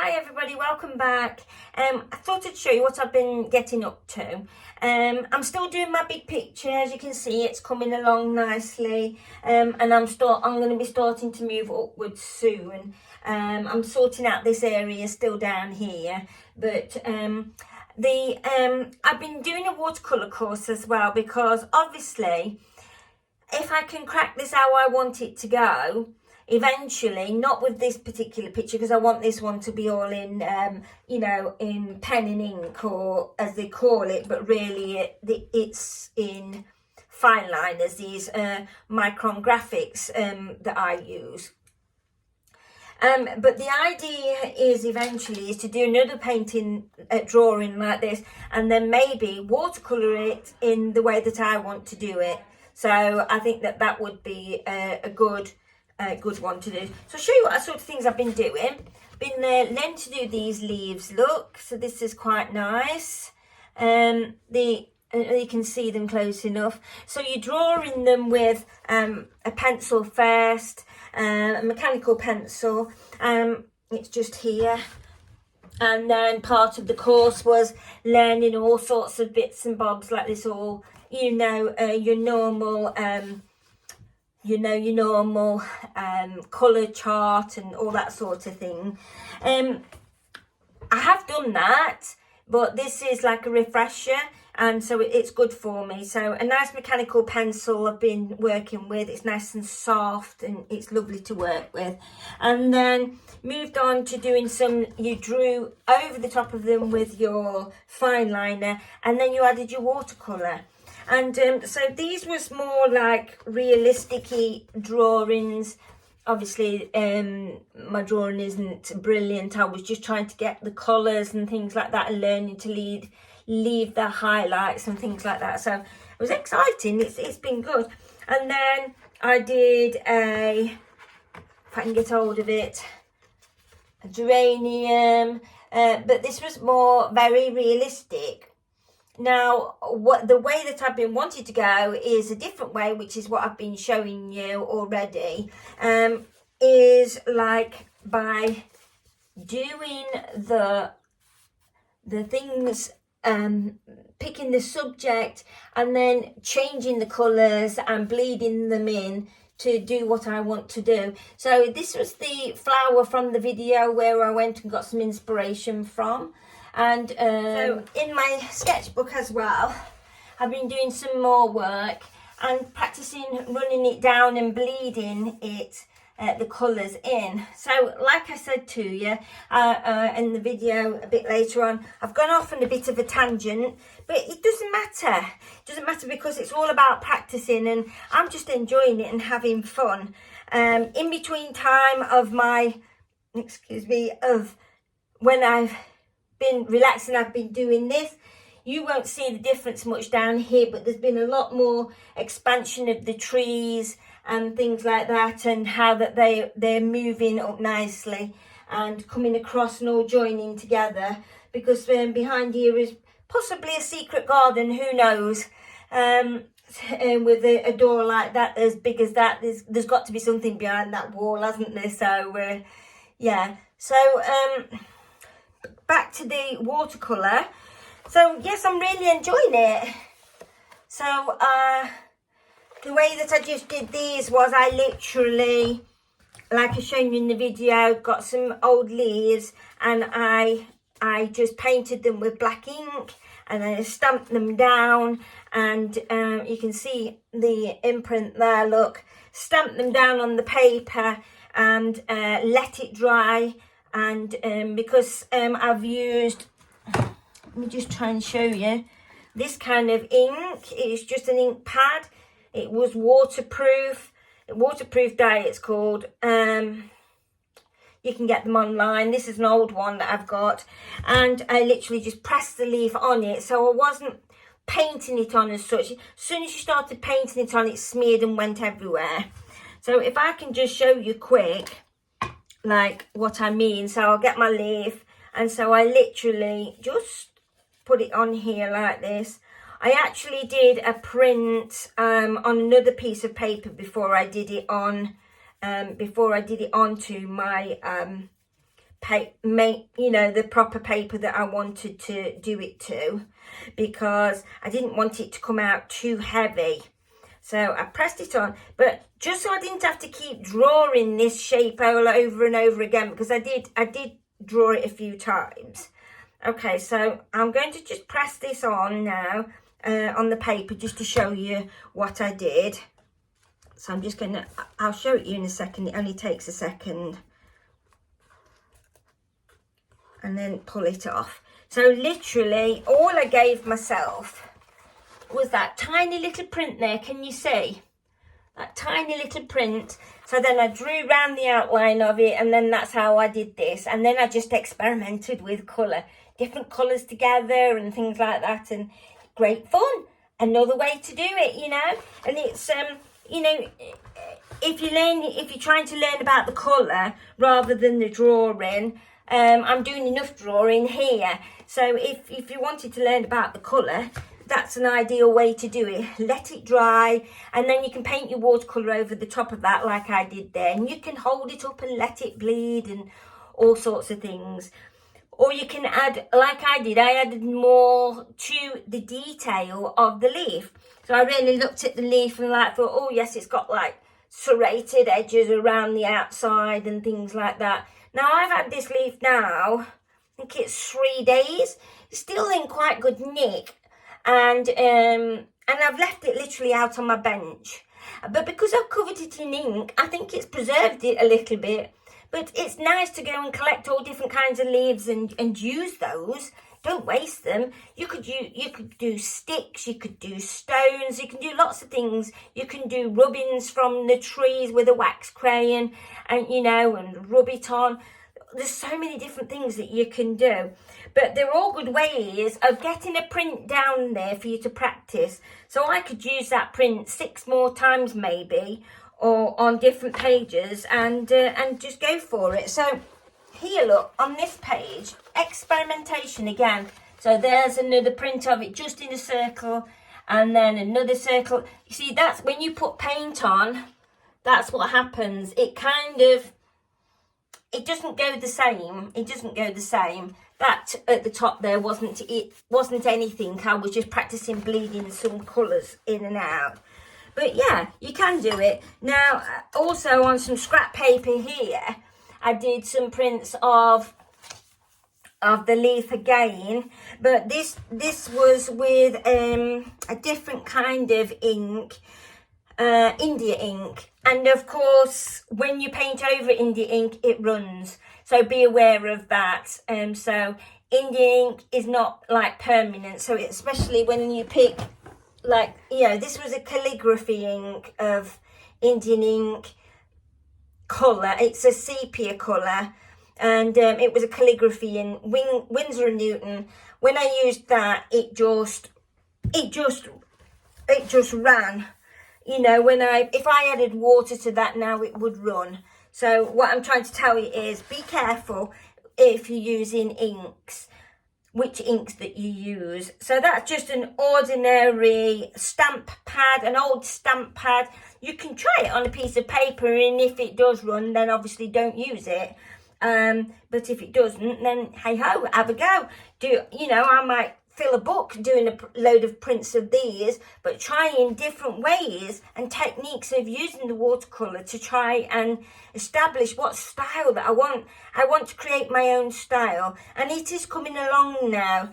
Hi everybody, welcome back. I thought I'd show you what I've been getting up to. I'm still doing my big picture. As you can see, it's coming along nicely, and I'm going to be starting to move upwards soon. I'm sorting out this area still down here, but I've been doing a watercolor course as well, because obviously if I can crack this how I want it to go, eventually, not with this particular picture, because I want this one to be all in, in pen and ink, or as they call it, but really it's in fine liners, these micron graphics that I use. But the idea is eventually to do another painting, drawing like this, and then maybe watercolor it in the way that I want to do it. So I think that would be a good one to do. So I'll show you what sort of things I've been doing. Been learning to do these leaves, look. So this is quite nice. You can see them close enough. So you're drawing them with a pencil first, a mechanical pencil. It's just here. And then part of the course was learning all sorts of bits and bobs like this, all, your normal colour chart and all that sort of thing. I have done that, but this is like a refresher, and so it's good for me. So a nice mechanical pencil I've been working with. It's nice and soft and it's lovely to work with. And then moved on to doing some, you drew over the top of them with your fine liner, and then you added your watercolour. And so these was more like realistic-y drawings. Obviously, my drawing isn't brilliant. I was just trying to get the colours and things like that, and learning to leave the highlights and things like that. So it was exciting. It's been good. And then I did if I can get hold of it, a geranium. But this was more very realistic. Now, the way that I've been wanting to go is a different way, which is what I've been showing you already, is like by doing the things, picking the subject and then changing the colours and bleeding them in to do what I want to do. So this was the flower from the video where I went and got some inspiration from. And so in my sketchbook as well, I've been doing some more work and practicing running it down and bleeding it, the colours in. So like I said to you in the video a bit later on, I've gone off on a bit of a tangent, but it doesn't matter. It doesn't matter, because it's all about practicing, and I'm just enjoying it and having fun. In between time of my, of when I've been relaxing, I've been doing this. You won't see the difference much down here, but there's been a lot more expansion of the trees and things like that, and how that they're moving up nicely and coming across and all joining together, because behind here is possibly a secret garden, who knows. With a door like that, as big as that, there's got to be something behind that wall, hasn't there? So yeah, so back to the watercolour. So yes, I'm really enjoying it. So the way that I just did these was I literally, like I showed you in the video, got some old leaves and I just painted them with black ink, and then I stamped them down, and you can see the imprint there, look. Stamped them down on the paper and let it dry. And because I've used, let me just try and show you, this kind of ink. It's just an ink pad. It was waterproof dye, it's called. You can get them online. This is an old one that I've got, and I literally just pressed the leaf on it, so I wasn't painting it on as such. As soon as you started painting it on, it smeared and went everywhere. So if I can just show you quick, like what I mean. So I'll get my leaf, and so I literally just put it on here like this. I actually did a print on another piece of paper before I did it on onto my the proper paper that I wanted to do it to, because I didn't want it to come out too heavy. So I pressed it on, but just so I didn't have to keep drawing this shape all over and over again, because I did draw it a few times. Okay, so I'm going to just press this on now on the paper just to show you what I did. So I'm just going to, I'll show it you in a second. It only takes a second. And then pull it off. So literally all I gave myself was that tiny little print there. Can you see that tiny little print? So then I drew around the outline of it, and then that's how I did this. And then I just experimented with colour, different colours together and things like that, and great fun. Another way to do it, you know. And it's you know, if you're trying to learn about the colour rather than the drawing, I'm doing enough drawing here. So if you wanted to learn about the colour, that's an ideal way to do it. Let it dry, and then you can paint your watercolour over the top of that like I did there, and you can hold it up and let it bleed and all sorts of things. Or you can add, like I did, I added more to the detail of the leaf. So I really looked at the leaf and thought, oh yes, it's got like serrated edges around the outside and things like that. Now I've had this leaf now, I think it's 3 days, it's still in quite good nick. And I've left it literally out on my bench. But because I've covered it in ink, I think it's preserved it a little bit. But it's nice to go and collect all different kinds of leaves and use those. Don't waste them. You could do sticks, you could do stones, you can do lots of things. You can do rubbings from the trees with a wax crayon and, you know, and rub it on. There's so many different things that you can do, but they're all good ways of getting a print down there for you to practice. So I could use that print 6 more times maybe, or on different pages, and just go for it. So here, look, on this page, experimentation again. So there's another print of it just in a circle, and then another circle. You see, that's when you put paint on, that's what happens. It kind of, it doesn't go the same. It doesn't go the same. That at the top there wasn't anything. I was just practicing bleeding some colours in and out. But yeah, you can do it. Now, also on some scrap paper here, I did some prints of the leaf again. But this was with a different kind of ink, India ink. And of course, when you paint over India ink, it runs. So be aware of that. So India ink is not like permanent. So especially when you pick, like, you know, this was a calligraphy ink of Indian ink colour. It's a sepia colour. And it was a calligraphy in Winsor & Newton. When I used that, it just ran. You know, if I added water to that now, it would run. So what I'm trying to tell you is be careful if you're using inks, which inks that you use. So that's just an ordinary stamp pad, an old stamp pad. You can try it on a piece of paper, and if it does run, then obviously don't use it. But if it doesn't, then hey ho, have a go. I might fill a book doing a load of prints of these, but trying different ways and techniques of using the watercolour to try and establish what style that I want. I want to create my own style, and it is coming along now.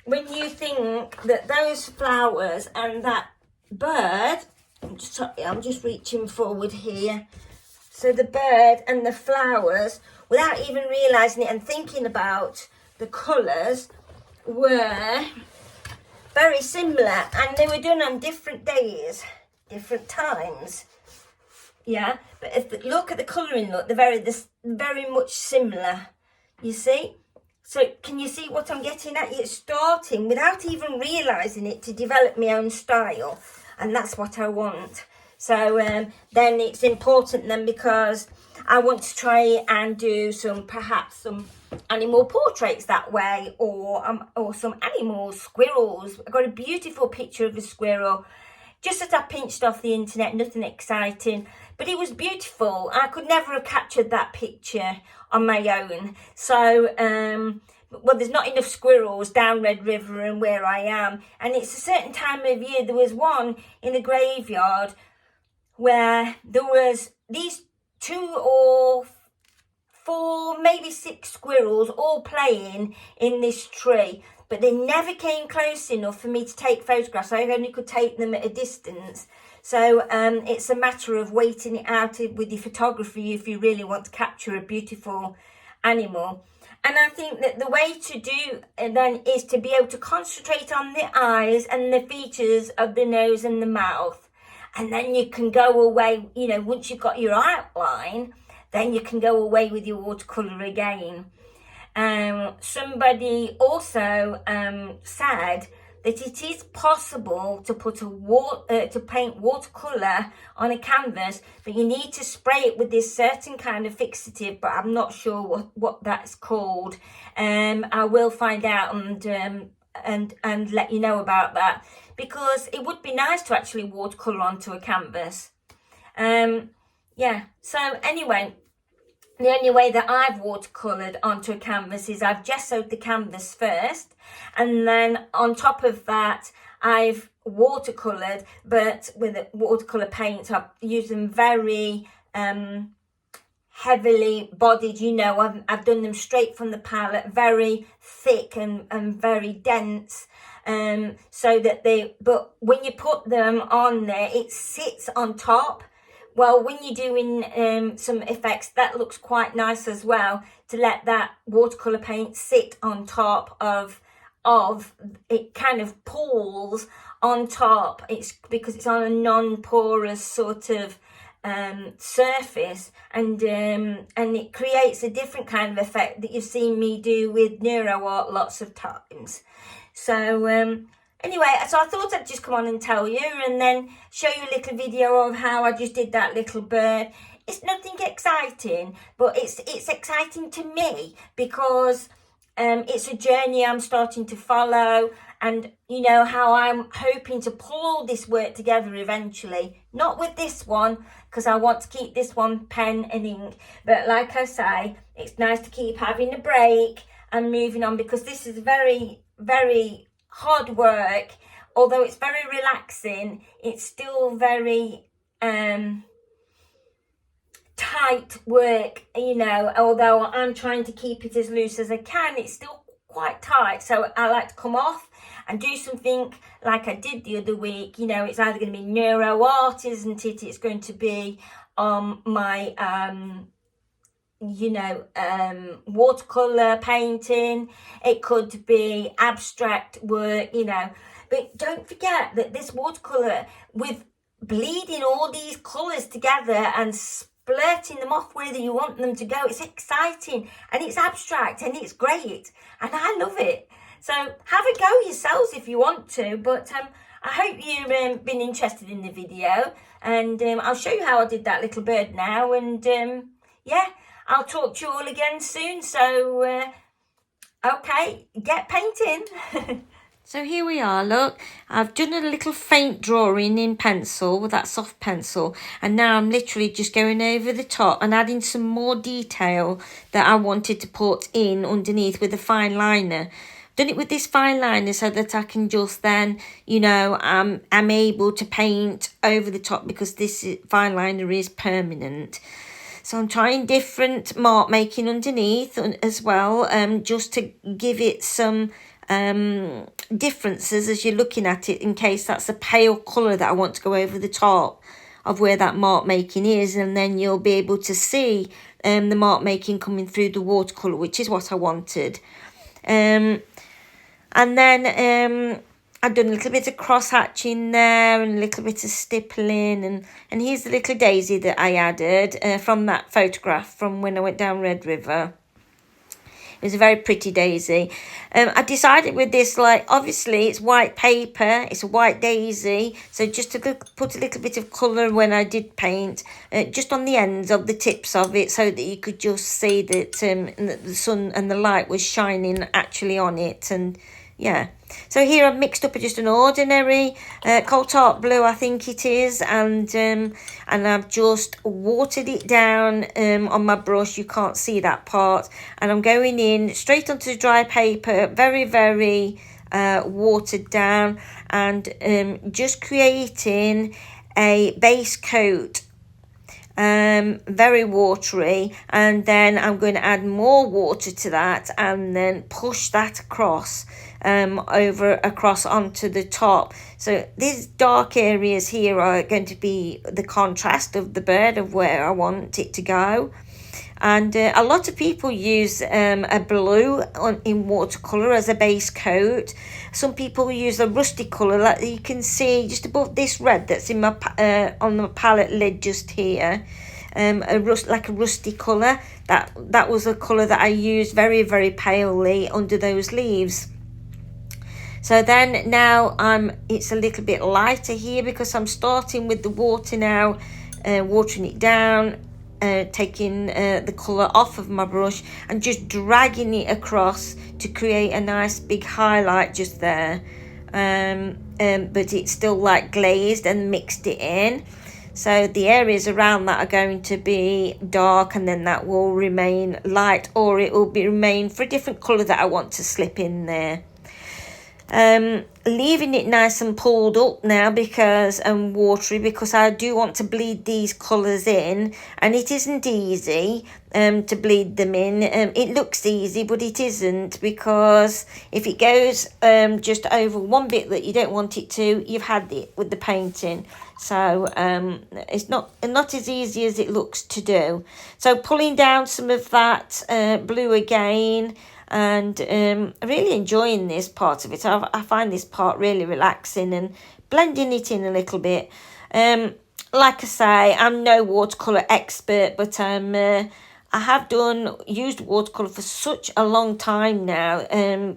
When you think that those flowers and that bird, I'm just reaching forward here. So the bird and the flowers, without even realising it and thinking about the colours, were very similar, and they were done on different days, different times. Yeah, but if look at the colouring, look, they're very much similar. You see? So can you see what I'm getting at? It's starting without even realising it to develop my own style, and that's what I want. So then it's important then, because I want to try and do perhaps some animal portraits that way, or some animals, squirrels. I got a beautiful picture of a squirrel just as I pinched off the internet, nothing exciting. But it was beautiful. I could never have captured that picture on my own. So, well, there's not enough squirrels down Red River and where I am. And it's a certain time of year. There was one in the graveyard where there was these 2 or 4, maybe 6 squirrels all playing in this tree. But they never came close enough for me to take photographs. I only could take them at a distance. So it's a matter of waiting it out with your photography if you really want to capture a beautiful animal. And I think that the way to do then is to be able to concentrate on the eyes and the features of the nose and the mouth. And then you can go away, you know, once you've got your outline, then you can go away with your watercolour again. Somebody also said that it is possible to put to paint watercolour on a canvas, but you need to spray it with this certain kind of fixative, but I'm not sure what that's called. I will find out and let you know about that, because it would be nice to actually watercolour onto a canvas. Yeah, so anyway, the only way that I've watercoloured onto a canvas is I've gessoed the canvas first, and then on top of that I've watercoloured, but with watercolour paint. I've used them very heavily bodied, you know, I've done them straight from the palette, very thick and very dense, so that but when you put them on there, it sits on top. Well, when you're doing some effects, that looks quite nice as well, to let that watercolour paint sit on top of it. Kind of pools on top. It's because it's on a non-porous sort of surface, and it creates a different kind of effect that you've seen me do with Neuro Art lots of times. So anyway, so I thought I'd just come on and tell you, and then show you a little video of how I just did that little bird. It's nothing exciting, but it's exciting to me because it's a journey I'm starting to follow, and you know how I'm hoping to pull all this work together eventually. Not with this one, because I want to keep this one pen and ink, but like I say, it's nice to keep having a break and moving on, because this is very, very hard work. Although it's very relaxing, it's still very tight work, you know. Although I'm trying to keep it as loose as I can, it's still quite tight. So I like to come off and do something like I did the other week. You know, it's either going to be Neuro Art, isn't it? It's going to be my you know, watercolor painting. It could be abstract work, you know. But don't forget that this watercolor, with bleeding all these colors together and splurting them off where you want them to go, it's exciting and it's abstract and it's great, and I love it. So have a go yourselves if you want to. But I hope you've been interested in the video, and I'll show you how I did that little bird now. And yeah, I'll talk to you all again soon. So okay, get painting. So here we are, look, I've done a little faint drawing in pencil with that soft pencil, and now I'm literally just going over the top and adding some more detail that I wanted to put in underneath with a fine liner. Done it with this fine liner so that I can just then, you know, I'm able to paint over the top, because this fine liner is permanent. So I'm trying different mark making underneath as well, just to give it some differences as you're looking at it, in case that's a pale colour that I want to go over the top of where that mark making is, and then you'll be able to see the mark making coming through the watercolour, which is what I wanted. And then I've done a little bit of cross hatching there and a little bit of stippling, and here's the little daisy that I added from that photograph from when I went down Red River. It was a very pretty daisy. I decided with this, like, obviously it's white paper, it's a white daisy, so just to put a little bit of colour when I did paint, just on the ends of the tips of it, so that you could just see that the sun and the light was shining actually on it, and yeah. So here I've mixed up just an ordinary coal tar blue, I think it is, and I've just watered it down on my brush. You can't see that part, and I'm going in straight onto the dry paper, very, very watered down, and just creating a base coat, very watery, and then I'm going to add more water to that and then push that across across onto the top. So these dark areas here are going to be the contrast of the bird, of where I want it to go. And a lot of people use a blue in watercolor as a base coat. Some people use a rusty color, like you can see just above this red that's in my on the palette lid just here. Like a rusty color. That was a color that I used very, very palely under those leaves. So then now it's a little bit lighter here because I'm starting with the water now, watering it down, taking the colour off of my brush and just dragging it across to create a nice big highlight just there. But it's still like glazed and mixed it in. So the areas around that are going to be dark, and then that will remain light, or it will remain for a different colour that I want to slip in there. Leaving it nice and pulled up now because watery, because I do want to bleed these colours in, and it isn't easy to bleed them in. It looks easy, but it isn't, because if it goes just over one bit that you don't want it to, you've had it with the painting. So it's not as easy as it looks to do. So pulling down some of that blue again, and really enjoying this part of it. I find this part really relaxing, and blending it in a little bit. Like I say, I'm no watercolour expert, but I have used watercolour for such a long time now,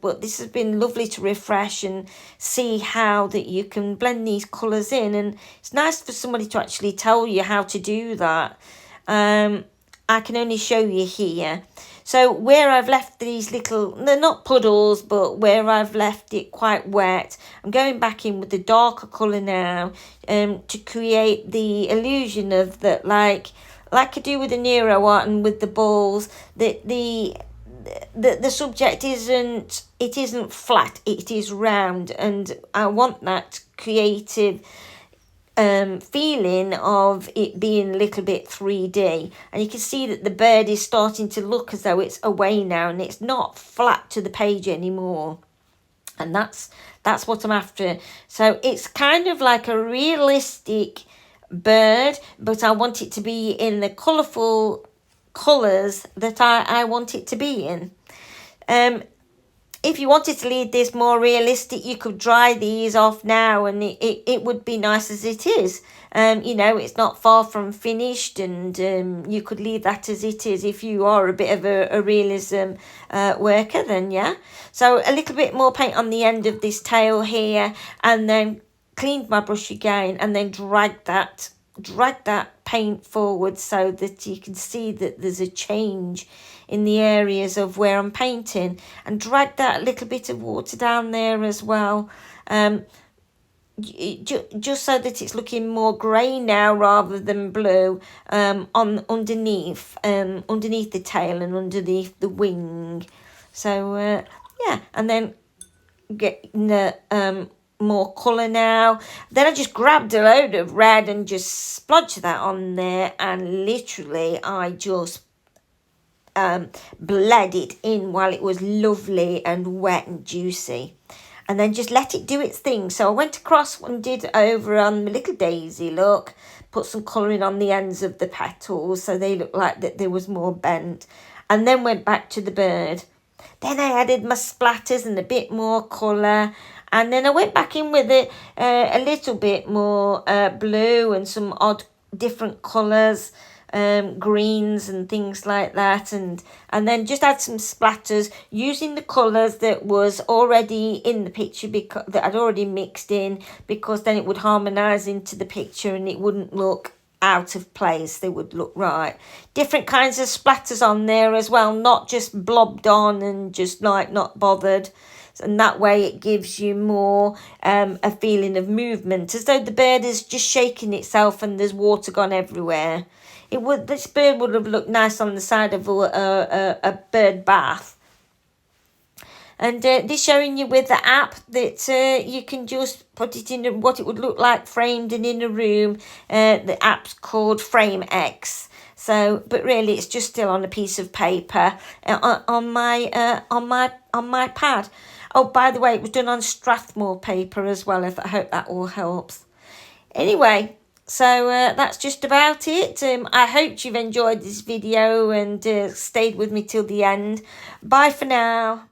but this has been lovely to refresh and see how that you can blend these colours in, and it's nice for somebody to actually tell you how to do that. I can only show you here. So where I've left these little, they're not puddles, but where I've left it quite wet, I'm going back in with the darker colour now to create the illusion of that, like I do with the Nero art and with the balls, that the subject isn't flat, it is round, and I want that creative feeling of it being a little bit 3D, and you can see that the bird is starting to look as though it's away now, and it's not flat to the page anymore, and that's what I'm after. So it's kind of like a realistic bird, but I want it to be in the colourful colours that I want it to be in. If you wanted to leave this more realistic, you could dry these off now, and it would be nice as it is. It's not far from finished, and you could leave that as it is if you are a bit of a realism worker, then yeah. So a little bit more paint on the end of this tail here, and then cleaned my brush again, and then drag that paint forward so that you can see that there's a change in the areas of where I'm painting, and drag that little bit of water down there as well, just so that it's looking more grey now rather than blue, underneath the tail and underneath the wing. So yeah, and then getting the more colour now. Then I just grabbed a load of red and just splodged that on there, and literally I just bled it in while it was lovely and wet and juicy, and then just let it do its thing. So I went across and did over on the little daisy, look, put some colouring on the ends of the petals so they looked like that there was more bent, and then went back to the bird. Then I added my splatters and a bit more colour, and then I went back in with it a little bit more blue and some odd different colours, greens and things like that, and then just add some splatters using the colours that was already in the picture, because that I'd already mixed in, because then it would harmonise into the picture and it wouldn't look out of place. They would look right. Different kinds of splatters on there as well, not just blobbed on and just like not bothered. And that way it gives you more a feeling of movement, as though the bird is just shaking itself and there's water gone everywhere. This bird would have looked nice on the side of a bird bath. And this showing you with the app that you can just put it in what it would look like framed and in a room. The app's called Frame X. So, but really, it's just still on a piece of paper on my pad. Oh, by the way, it was done on Strathmore paper as well. I hope that all helps. Anyway, so that's just about it. I hope you've enjoyed this video and stayed with me till the end. Bye for now.